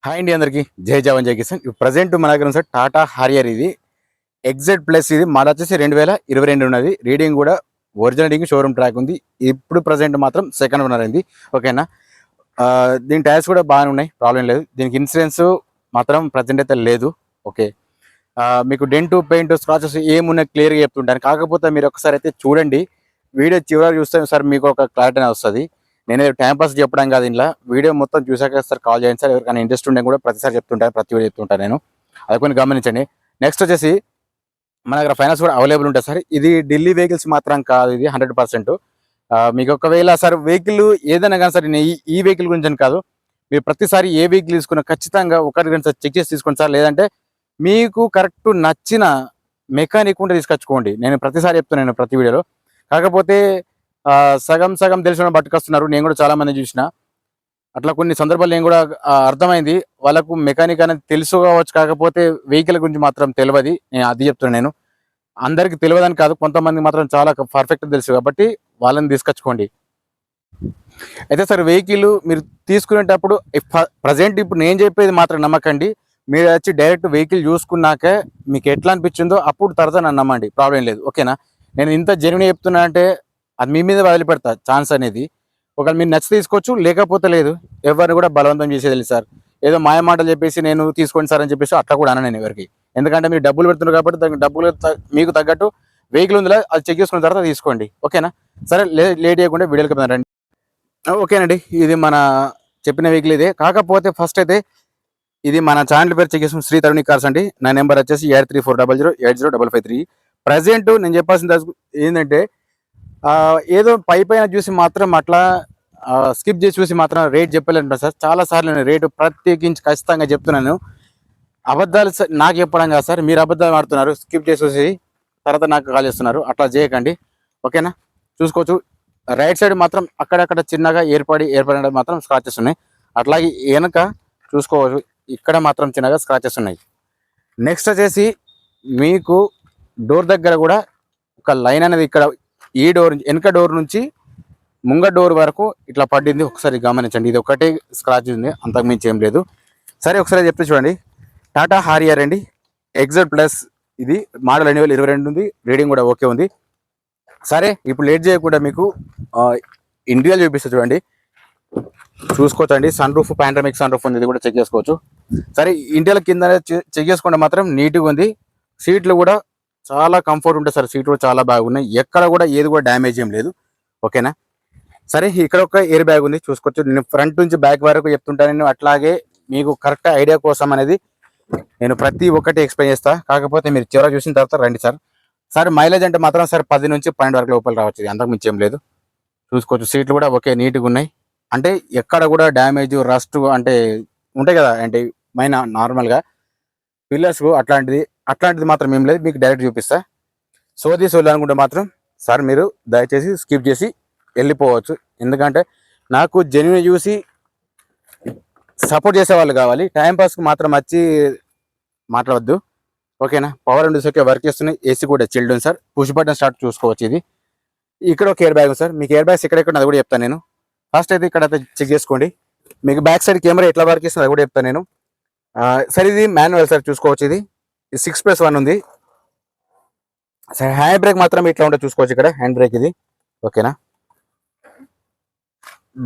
Hi అండి అందరికి జై జవాన్ జై కిసాన్. ఇప్పుడు ప్రజెంట్ మన దగ్గర సార్ టాటా హారియర్ ఇది ఎగ్జెడ్ ప్లస్. ఇది మళ్ళీ వచ్చేసి 2022 ఉన్నది. రీడింగ్ కూడా ఒరిజినల్ రీడింగ్ షోరూమ్ ట్రాక్ ఉంది. ఇప్పుడు ప్రజెంట్ మాత్రం సెకండ్ ఓనర్ అయింది. ఓకేనా. దీని టైర్స్ కూడా బాగానే ఉన్నాయి, ప్రాబ్లం లేదు. దీనికి ఇన్సూరెన్స్ మాత్రం ప్రజెంట్ అయితే లేదు. ఓకే. మీకు డెంటు పెయింట్ స్క్రాచెస్ ఏమున్నాయి క్లియర్గా చెప్తుంటాను. కాకపోతే మీరు ఒకసారి అయితే చూడండి, వీడియో చివరి చూస్తే సార్ మీకు ఒక క్లారిటీ వస్తుంది. నేను టైం పాస్ చెప్పడం కాదు, ఇలా వీడియో మొత్తం చూసాక సార్ కాల్ చేయండి సార్. ఎవరికైనా ఇంట్రెస్ట్ ఉండే కూడా ప్రతిసారి చెప్తుంటాను, ప్రతి వీడియో చెప్తుంటాను నేను. అది కొన్ని గమనించండి. నెక్స్ట్ వచ్చేసి మన దగ్గర ఫైనాన్స్ కూడా అవైలబుల్ ఉంటుంది సార్. ఇది ఢిల్లీ వెహికల్స్ మాత్రం కాదు, ఇది 100%. మీకు ఒకవేళ సార్ వెహికల్ ఏదైనా కానీ సార్, నేను ఈ వెహికల్ గురించి అని కాదు, మీరు ప్రతిసారి ఏ వెహికల్ తీసుకున్నా ఖచ్చితంగా ఒకటి రెండు సార్ చెక్ చేసి తీసుకోండి సార్. లేదంటే మీకు కరెక్ట్ నచ్చిన మెకానిక్ ఉంటే తీసుకొచ్చుకోండి. నేను ప్రతిసారి చెప్తున్నాను ప్రతి వీడియోలో. కాకపోతే సగం సగం తెలిసిన పట్టుకొస్తున్నారు. నేను కూడా చాలా మంది చూసిన అట్లా కొన్ని సందర్భాలు నేను కూడా అర్థమైంది. వాళ్ళకు మెకానిక్ అనేది తెలుసు కావచ్చు, కాకపోతే వెహికల్ గురించి మాత్రం తెలియదు. నేను అది చెప్తున్నాను. నేను అందరికి తెలియదని కాదు, కొంతమంది మాత్రం చాలా పర్ఫెక్ట్ తెలుసు, కాబట్టి వాళ్ళని తీసుకొచ్చుకోండి. అయితే సార్ వెహికల్ మీరు తీసుకునేటప్పుడు ప్రజెంట్ ఇప్పుడు నేను చెప్పేది మాత్రం నమ్మకండి. మీరు వచ్చి డైరెక్ట్ వెహికల్ చూసుకున్నాక మీకు ఎట్లా అనిపించిందో అప్పుడు తర్వాత నన్ను నమ్మండి, ప్రాబ్లం లేదు. ఓకేనా. నేను ఇంత జెన్యూన్ చెప్తున్నా అంటే అది మీ మీద వదిలిపెడతా ఛాన్స్ అనేది. ఒకవేళ మీరు నచ్చి తీసుకోవచ్చు, లేకపోతే లేదు. ఎవరిని కూడా బలవంతం చేసేది సార్. ఏదో మాయ మాటలు చెప్పేసి నేను తీసుకోండి సార్ అని చెప్పేసి అట్లా కూడా అన్న నేను ఎవరికి. ఎందుకంటే మీరు డబ్బులు పెడుతున్నారు కాబట్టి దానికి డబ్బులు మీకు తగ్గట్టు వెహికల్ ఉందిలా అది చెక్ చేసుకున్న తర్వాత తీసుకోండి. ఓకేనా. సరే, లేట్ చేయకుండా వీడియోకి రండి. ఓకేనండి, ఇది మన చెప్పిన వెహికల్ ఇదే. కాకపోతే ఫస్ట్ అయితే ఇది మన ఛానల్ పేరు చెక్ చేసుకుని శ్రీ తరుణి కార్స్ అండి. నా నెంబర్ వచ్చేసి 8340080553. ప్రజెంట్ నేను చెప్పాల్సింది ఏంటంటే, ఏదో పైన చూసి మాత్రం అట్లా స్కిప్ చేసి చూసి మాత్రం రేట్ చెప్పలేను సార్. చాలా సార్లు నేను రేటు ప్రత్యేకించి ఖచ్చితంగా చెప్తున్నాను. అబద్ధాలు నాకు చెప్పడం కాదు సార్, మీరు అబద్ధాలు ఆడుతున్నారు. స్కిప్ చేసి చూసి తర్వాత నాకు కాల్ చేస్తున్నారు. అట్లా చేయకండి. ఓకేనా. చూసుకోవచ్చు, రైట్ సైడ్ మాత్రం అక్కడక్కడ చిన్నగా ఏర్పడిన మాత్రం స్క్రాచెస్ ఉన్నాయి. అట్లాగే వెనక చూసుకోవచ్చు, ఇక్కడ మాత్రం చిన్నగా స్క్రాచెస్ ఉన్నాయి. నెక్స్ట్ వచ్చేసి మీకు డోర్ దగ్గర కూడా ఒక లైన్ అనేది ఇక్కడ ఈ డోర్ వెనక డోర్ నుంచి ముంగ డోర్ వరకు ఇట్లా పడింది. ఒకసారి గమనించండి, ఇది ఒకటే స్క్రాచ్ ఉంది, అంతకు మించి ఏం లేదు. సరే, ఒకసారి చెప్తే చూడండి. టాటా హారియర్ అండి, ఎగ్జెడ్ ప్లస్. ఇది మోడల్ 2022 ఉంది. రీడింగ్ కూడా ఓకే ఉంది. సరే, ఇప్పుడు లేట్ చేయకుండా మీకు ఇంటీరియర్ చూపిస్తా చూడండి. చూసుకోవచ్చు అండి. సన్ రూఫ్, పాండ్రమిక్ సన్ రూఫ్ ఉంది, ఇది కూడా చెక్ చేసుకోవచ్చు. సరే, ఇంటీరియర్ కింద చెక్ చేసుకుంటే మాత్రం నీట్గా ఉంది. సీట్లు కూడా చాలా కంఫర్ట్ ఉంటుంది సార్. సీట్లు కూడా చాలా బాగున్నాయి, ఎక్కడ కూడా ఏది కూడా డ్యామేజ్ ఏం లేదు. ఓకేనా. సరే, ఇక్కడ ఒక ఎయిర్ బ్యాగ్ ఉంది, చూసుకోవచ్చు. నేను ఫ్రంట్ నుంచి బ్యాక్ వరకు చెప్తుంటాను నేను. అట్లాగే మీకు కరెక్ట్ ఐడియా కోసం అనేది నేను ప్రతి ఒక్కటి ఎక్స్ప్లెయిన్ చేస్తా. కాకపోతే మీరు చివర చూసిన తర్వాత రండి సార్. సార్ మైలేజ్ అంటే మాత్రం సార్ 10 నుంచి 12 వరకు లోపల రావచ్చు, అంతకు మించి ఏం లేదు. చూసుకోవచ్చు, సీట్లు కూడా ఓకే నీట్గా ఉన్నాయి. అంటే ఎక్కడ కూడా డ్యామేజ్ రస్ట్ అంటే ఉంటాయి కదా, అంటే మైన నార్మల్గా పిల్లర్స్ అట్లాంటిది మాత్రం ఏం లేదు. మీకు డైరెక్ట్ చూపిస్తా. సోది అనుకుంటే మాత్రం సార్ మీరు దయచేసి స్కిప్ చేసి వెళ్ళిపోవచ్చు. ఎందుకంటే నాకు జెన్యూన్ చూసి సపోర్ట్ చేసే వాళ్ళు కావాలి. టైంపాస్కి మాత్రం వచ్చి మాట్లాడవద్దు. ఓకేనా. పవర్ విండోస్ ఓకే వర్క్ చేస్తున్నాయి. ఏసీ కూడా చిల్డ్ ఉంది సార్. పుష్ బటన్ స్టార్ట్ చూసుకోవచ్చు. ఇది ఇక్కడ ఒక ఎయిర్ బ్యాగ్ ఉంది సార్. మీకు ఎయిర్ బ్యాగ్స్ ఎక్కడెక్కడ అది కూడా చెప్తాను నేను. ఫస్ట్ అయితే ఇక్కడ చెక్ చేసుకోండి. మీకు బ్యాక్ సైడ్ కెమెరా ఎట్లా వర్క్ చేస్తుంది అది కూడా చెప్తాను నేను. సార్ ఇది మాన్యువల్ సార్, చూసుకోవచ్చు. ఇది 6+1 ఉంది సార్. హ్యాండ్ బ్రేక్ మాత్రం ఇట్లా ఉంటుంది, చూసుకోవచ్చు. ఇక్కడ హ్యాండ్ బ్రేక్ ఇది. ఓకేనా.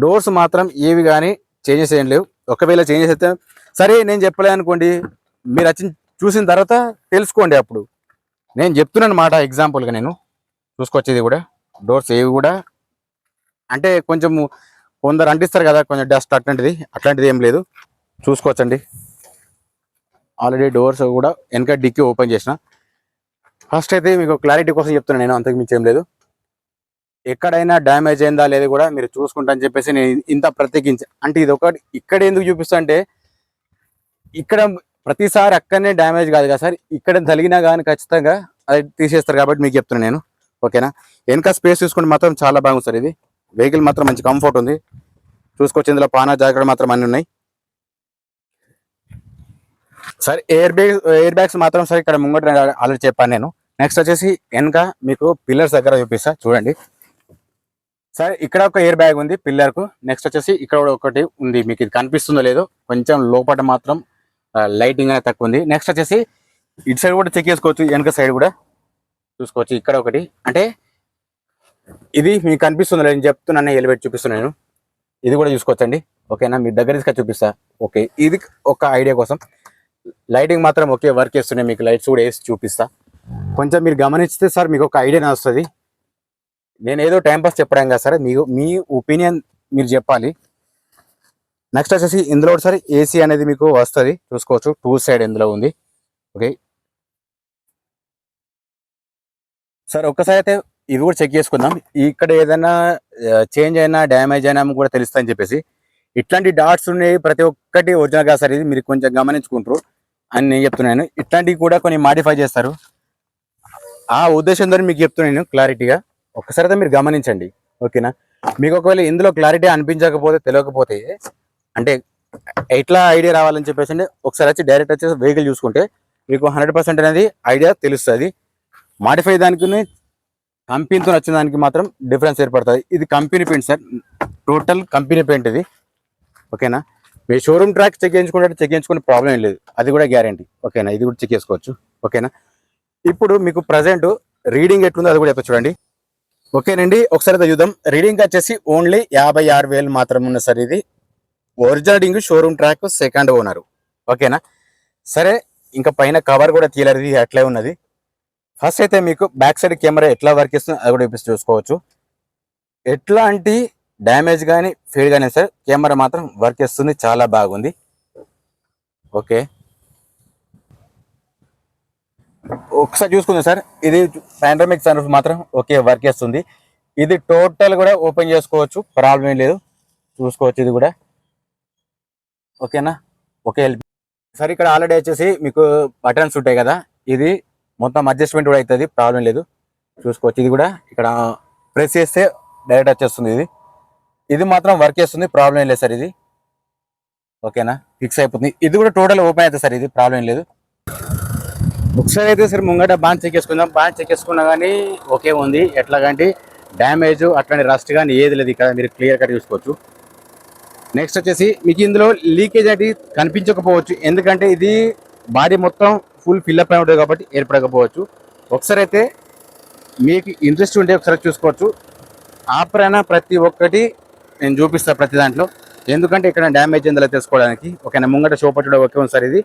డోర్స్ మాత్రం ఏవి కానీ చేంజెస్ ఏం లేవు. ఒకవేళ చేంజెస్ అయితే సరే, నేను చెప్పలే అనుకోండి, మీరు వచ్చి చూసిన తర్వాత తెలుసుకోండి. అప్పుడు నేను చెప్తున్నాను మాట ఎగ్జాంపుల్గా. నేను చూసుకోవచ్చు, ఇది కూడా డోర్స్ ఏవి కూడా అంటే కొంచెం కొందరు అంటిస్తారు కదా, కొంచెం డస్ట్ అట్లాంటిది ఏం లేదు. చూసుకోవచ్చండి. ఆల్రెడీ డోర్స్ కూడా వెనక డిక్కీ ఓపెన్ చేసిన. ఫస్ట్ అయితే మీకు క్లారిటీ కోసం చెప్తున్నాను నేను, అంతకు మించి ఏం లేదు. ఎక్కడైనా డ్యామేజ్ అయిందా లేదు కూడా మీరు చూసుకుంటా అని చెప్పేసి నేను ఇంత ప్రత్యేకించి అంటే ఇది ఒకటి ఇక్కడ ఎందుకు చూపిస్తా అంటే, ఇక్కడ ప్రతిసారి అక్కడనే డ్యామేజ్ కాదు కదా సార్, ఇక్కడ తగిలినా కానీ ఖచ్చితంగా అది తీసేస్తారు కాబట్టి మీకు చెప్తున్నాను నేను. ఓకేనా. వెనక స్పేస్ చూసుకుంటే మాత్రం చాలా బాగుంది సార్. ఇది వెహికల్ మాత్రం మంచి కంఫర్ట్ ఉంది, చూసుకోవచ్చు. ఇందులో పానా జాకెట్ మాత్రం అన్నీ ఉన్నాయి సార్. ఎయిర్ బ్యాగ్స్ మాత్రం సార్ ఇక్కడ ముంగట ఆల్రెడీ చెప్పాను నేను. నెక్స్ట్ వచ్చేసి వెనక మీకు పిల్లర్స్ దగ్గర చూపిస్తా చూడండి. సార్ ఇక్కడ ఒక ఎయిర్ బ్యాగ్ ఉంది పిల్లర్ కు. నెక్స్ట్ వచ్చేసి ఇక్కడ కూడా ఒకటి ఉంది, మీకు ఇది కనిపిస్తుందో లేదో, కొంచెం లోపల మాత్రం లైటింగ్ అనేది తక్కువ ఉంది. నెక్స్ట్ వచ్చేసి ఇటు సైడ్ కూడా చెక్ చేసుకోవచ్చు, వెనక సైడ్ కూడా చూసుకోవచ్చు. ఇక్కడ ఒకటి, అంటే ఇది మీకు కనిపిస్తుందో లేదో చెప్తున్నాను, ఎలివేట్ చూపిస్తున్నాను. ఇది కూడా చూసుకోవచ్చండి. ఓకేనా, మీ దగ్గర తీసుకొని చూపిస్తా. ఓకే, ఇది ఒక ఐడియా కోసం. లైటింగ్ మాత్రం ఓకే వర్క్ చేస్తున్నాయి, మీకు లైట్స్ కూడా వేసి చూపిస్తా. కొంచెం మీరు గమనిస్తే సార్ మీకు ఒక ఐడియా వస్తుంది. నేను ఏదో టైంపాస్ చెప్పడం కదా సార్, మీకు మీ ఒపీనియన్ మీరు చెప్పాలి. నెక్స్ట్ వచ్చేసి ఇందులో ఒకసారి ఏసీ అనేది మీకు వస్తుంది, చూసుకోవచ్చు. 2 సైడ్ ఇందులో ఉంది. ఓకే సార్, ఒక్కసారి అయితే ఇది కూడా చెక్ చేసుకుందాం. ఇక్కడ ఏదైనా చేంజ్ అయినా డ్యామేజ్ అయినా కూడా తెలుస్తుందని చెప్పేసి. ఇట్లాంటి డాట్స్ ఉన్నాయి, ప్రతి ఒక్కటి ఒరిజినల్ గా సార్, ఇది మీరు కొంచెం గమనించుకుంటారు అని నేను చెప్తున్నాను. ఇట్లాంటివి కూడా కొన్ని మాడిఫై చేస్తారు, ఆ ఉద్దేశంతో మీకు చెప్తున్నాను క్లారిటీగా. ఒక్కసారి అయితే మీరు గమనించండి. ఓకేనా, మీకు ఒకవేళ ఇందులో క్లారిటీ అనిపించకపోతే, తెలియకపోతే, అంటే ఎట్లా ఐడియా రావాలని చెప్పేసి అంటే ఒకసారి వచ్చి డైరెక్ట్ వచ్చేసి వెహికల్ చూసుకుంటే మీకు 100% అనేది ఐడియా తెలుస్తుంది. మాడిఫై దానికి కంపెనీతో వచ్చిన దానికి మాత్రం డిఫరెన్స్ ఏర్పడుతుంది. ఇది company paint sir, total company paint ఇది. ఓకేనా, మీ షోరూమ్ ట్రాక్ చెక్ చేయించుకునే ప్రాబ్లం ఏం లేదు, అది కూడా గ్యారంటీ. ఓకేనా, ఇది కూడా చెక్ చేసుకోవచ్చు. ఓకేనా, ఇప్పుడు మీకు ప్రజెంట్ రీడింగ్ ఎట్లుందో అది కూడా చెప్పచ్చు చూడండి. ఓకేనండి, ఒకసారి అయితే చూద్దాం. రీడింగ్ వచ్చేసి ఓన్లీ 56,000 మాత్రం ఉన్న సార్. ఇది original showroom track, second owner. ఓకేనా, సరే ఇంకా పైన కవర్ కూడా తీయలేదు, ఇది అట్లే ఉన్నది. ఫస్ట్ అయితే మీకు బ్యాక్ సైడ్ కెమెరా ఎట్లా వర్క్ చేస్తుందో అది కూడా చూసుకోవచ్చు. ఎట్లాంటి డ్యామేజ్ కానీ ఫెయిల్ కానీ సార్, కెమెరా మాత్రం వర్క్ చేస్తుంది, చాలా బాగుంది. ఓకే, ఒకసారి చూసుకుందాం సార్. ఇది పాండ్రమిక్ సన్రూఫ్ మాత్రం ఓకే వర్క్ చేస్తుంది. ఇది టోటల్ కూడా ఓపెన్ చేసుకోవచ్చు, ప్రాబ్లం ఏం లేదు, చూసుకోవచ్చు. ఇది కూడా ఓకేనా. ఓకే సార్, ఇక్కడ ఆల్రెడీ వచ్చేసి మీకు బటన్స్ ఉంటాయి కదా, ఇది మొత్తం అడ్జస్ట్మెంట్ కూడా అవుతుంది, ప్రాబ్లం లేదు, చూసుకోవచ్చు. ఇది కూడా ఇక్కడ ప్రెస్ చేస్తే డైరెక్ట్ వచ్చేస్తుంది. ఇది మాత్రం వర్క్ చేస్తుంది, ప్రాబ్లం ఏం లేదు సార్. ఇది ఓకేనా, ఫిక్స్ అయిపోతుంది. ఇది కూడా టోటల్ ఓపెన్ అవుతుంది సార్, ఇది ప్రాబ్లం లేదు. ఒకసారి అయితే సార్ ముంగట బాగా చెక్ చేసుకుందాం. బాగా చెక్ చేసుకున్నా కానీ ఓకే ఉంది, ఎట్లాగంటే డ్యామేజ్ అట్లాంటి రస్ట్ కానీ ఏది లేదు ఇక్కడ, మీరు క్లియర్ కట్ చూసుకోవచ్చు. నెక్స్ట్ వచ్చేసి మీకు ఇందులో లీకేజ్ అది కనిపించకపోవచ్చు, ఎందుకంటే ఇది బాడీ మొత్తం ఫుల్ ఫిల్అప్ అయి ఉంటుంది కాబట్టి ఏర్పడకపోవచ్చు. ఒకసారి అయితే మీకు ఇంట్రెస్ట్ ఉంటే ఒకసారి చూసుకోవచ్చు. ఆపరైనా ప్రతి ఒక్కటి నేను చూపిస్తాను ప్రతి దాంట్లో, ఎందుకంటే ఇక్కడ డ్యామేజ్ ఎందులో తెలుసుకోవడానికి. ఓకేనా, ముంగట షోపట్ కూడా ఓకే ఉంది సార్ ఇది.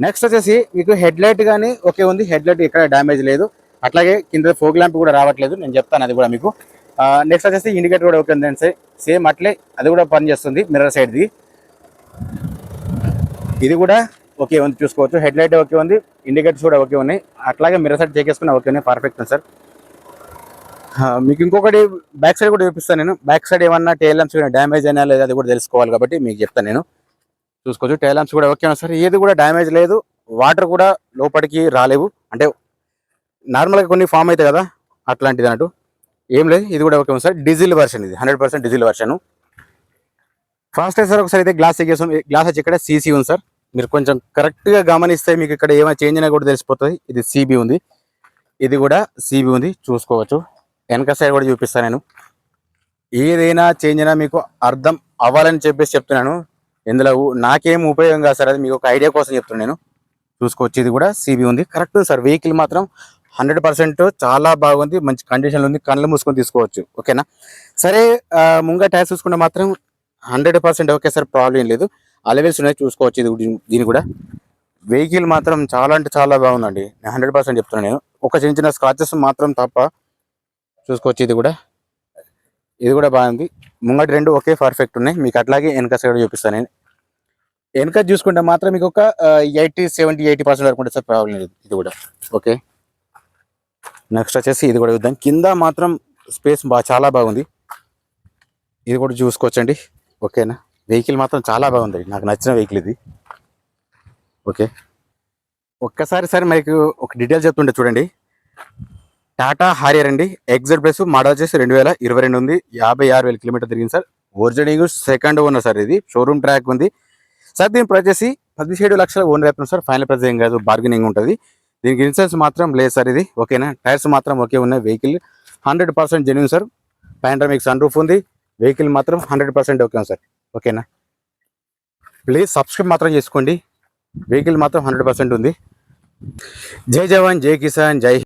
నెక్స్ట్ వచ్చేసి మీకు హెడ్ లైట్ కానీ ఓకే ఉంది, హెడ్ లైట్ ఇక్కడ డ్యామేజ్ లేదు. అట్లాగే కింద ఫోగ్ ల్యాంప్ కూడా రావట్లేదు, నేను చెప్తాను అది కూడా మీకు. నెక్స్ట్ వచ్చేసి ఇండికేటర్ కూడా ఓకే ఉంది, సేమ్ అట్లే అది కూడా పనిచేస్తుంది మిర్రర్ సైడ్ది. ఇది కూడా ఓకే ఉంది, చూసుకోవచ్చు. హెడ్ లైట్ ఓకే ఉంది, ఇండికేటర్స్ కూడా ఓకే ఉన్నాయి, అట్లాగే మిర్రర్ సైడ్ చెక్ చేసుకున్నా ఓకే ఉన్నాయి, పర్ఫెక్ట్ ఉంది సార్. మీకు ఇంకొకటి బ్యాక్ సైడ్ కూడా చూపిస్తాను నేను. బ్యాక్ సైడ్ ఏమన్నా టైల్ ల్యాంప్స్ డ్యామేజ్ అయినా లేదా అది కూడా తెలుసుకోవాలి కాబట్టి మీకు చెప్తాను నేను. చూసుకోవచ్చు, టైల్ ల్యాంప్స్ కూడా ఓకే సార్, ఏది కూడా డ్యామేజ్ లేదు, వాటర్ కూడా లోపలికి రాలేవు, అంటే నార్మల్గా కొన్ని ఫామ్ అవుతాయి కదా అట్లాంటిది అన్నట్టు ఏం లేదు. ఇది కూడా ఓకే సార్, డీజిల్ వర్షన్, ఇది 100% డీజిల్ వర్షన్. ఫాస్ట్ సార్ ఒకసారి అయితే గ్లాస్ చెక్ చేస్తాం. గ్లాస్ వచ్చి ఇక్కడ సీసీ ఉంది సార్, మీరు కొంచెం కరెక్ట్గా గమనిస్తే మీకు ఇక్కడ ఏమైనా చేంజ్ అయినా కూడా తెలిసిపోతుంది. ఇది సిబి ఉంది, ఇది కూడా సిబి ఉంది, చూసుకోవచ్చు. వెనక సైడ్ కూడా చూపిస్తాను నేను. ఏదైనా చేంజ్ అయినా మీకు అర్థం అవ్వాలని చెప్పేసి చెప్తున్నాను, ఇందులో నాకేం ఉపయోగం కాదు సార్, అది మీకు ఒక ఐడియా కోసం చెప్తున్నాను నేను. చూసుకోవచ్చు, ఇది కూడా సిబి ఉంది, కరెక్ట్ సార్. వెహికల్ మాత్రం 100% చాలా బాగుంది, మంచి కండిషన్లో ఉంది, కళ్ళు మూసుకొని తీసుకోవచ్చు. ఓకేనా, సరే ముంగ టైర్స్ చూసుకుంటే మాత్రం 100% ఓకే సార్, ప్రాబ్లం లేదు. అలెవెల్స్ ఉన్నాయి, చూసుకోవచ్చు. ఇది దీని కూడా వెహికల్ మాత్రం చాలా అంటే చాలా బాగుందండి, 100% చెప్తున్నాను నేను. ఒక చిన్న చిన్న స్క్రాచెస్ మాత్రం తప్ప, చూసుకోవచ్చు. ఇది కూడా బాగుంది. ముంగటి రెండు ఒకే పర్ఫెక్ట్ ఉన్నాయి మీకు. అట్లాగే వెనక సైడ్ చూపిస్తాను నేను. వెనక చూసుకుంటే మాత్రం మీకు ఒక 80% వరకు ఉంటుంది సార్, ప్రాబ్లం లేదు. ఇది కూడా ఓకే. నెక్స్ట్ వచ్చేసి ఇది కూడా చూద్దాం. కింద మాత్రం స్పేస్ చాలా బాగుంది, ఇది కూడా చూసుకోవచ్చండి. ఓకేనా, వెహికల్ మాత్రం చాలా బాగుంది, నాకు నచ్చిన వెహికల్ ఇది. ఓకే, ఒక్కసారి సార్ మీకు ఒక డీటెయిల్స్ చెప్తుంటే చూడండి. టాటా హారియర్ అండి, ఎగ్జాక్ట్ ప్రైస్ మోడల్ వచ్చేసి 2022 ఉంది, 56,000 కిలోమీటర్ తిరిగింది sir. Original second owner sir, ఇది షోరూమ్ ట్రాక్ ఉంది సార్. దీని ప్రైస్ వచ్చేసి 17 లక్షల ఓనర్ అవుతుంది సార్. ఫైనల్ ప్రైస్ ఏం కాదు, బార్గెనింగ్ ఉంటుంది. దీనికి ఇన్సూరెన్స్ మాత్రం లేదు సార్ ఇది. ఓకేనా, టైర్స్ మాత్రం ఓకే ఉన్నాయి, వెహికల్ 100% జెన్యూన్ సార్. పైన మీకు సన్ రూఫ్ ఉంది. వెహికల్ మాత్రం 100% ఓకే సార్. ఓకేనా, ప్లీజ్ సబ్స్క్రైబ్ మాత్రం చేసుకోండి. వెహికల్ మాత్రం 100% ఉంది. జై జవాన్ జై కిసాన్ జై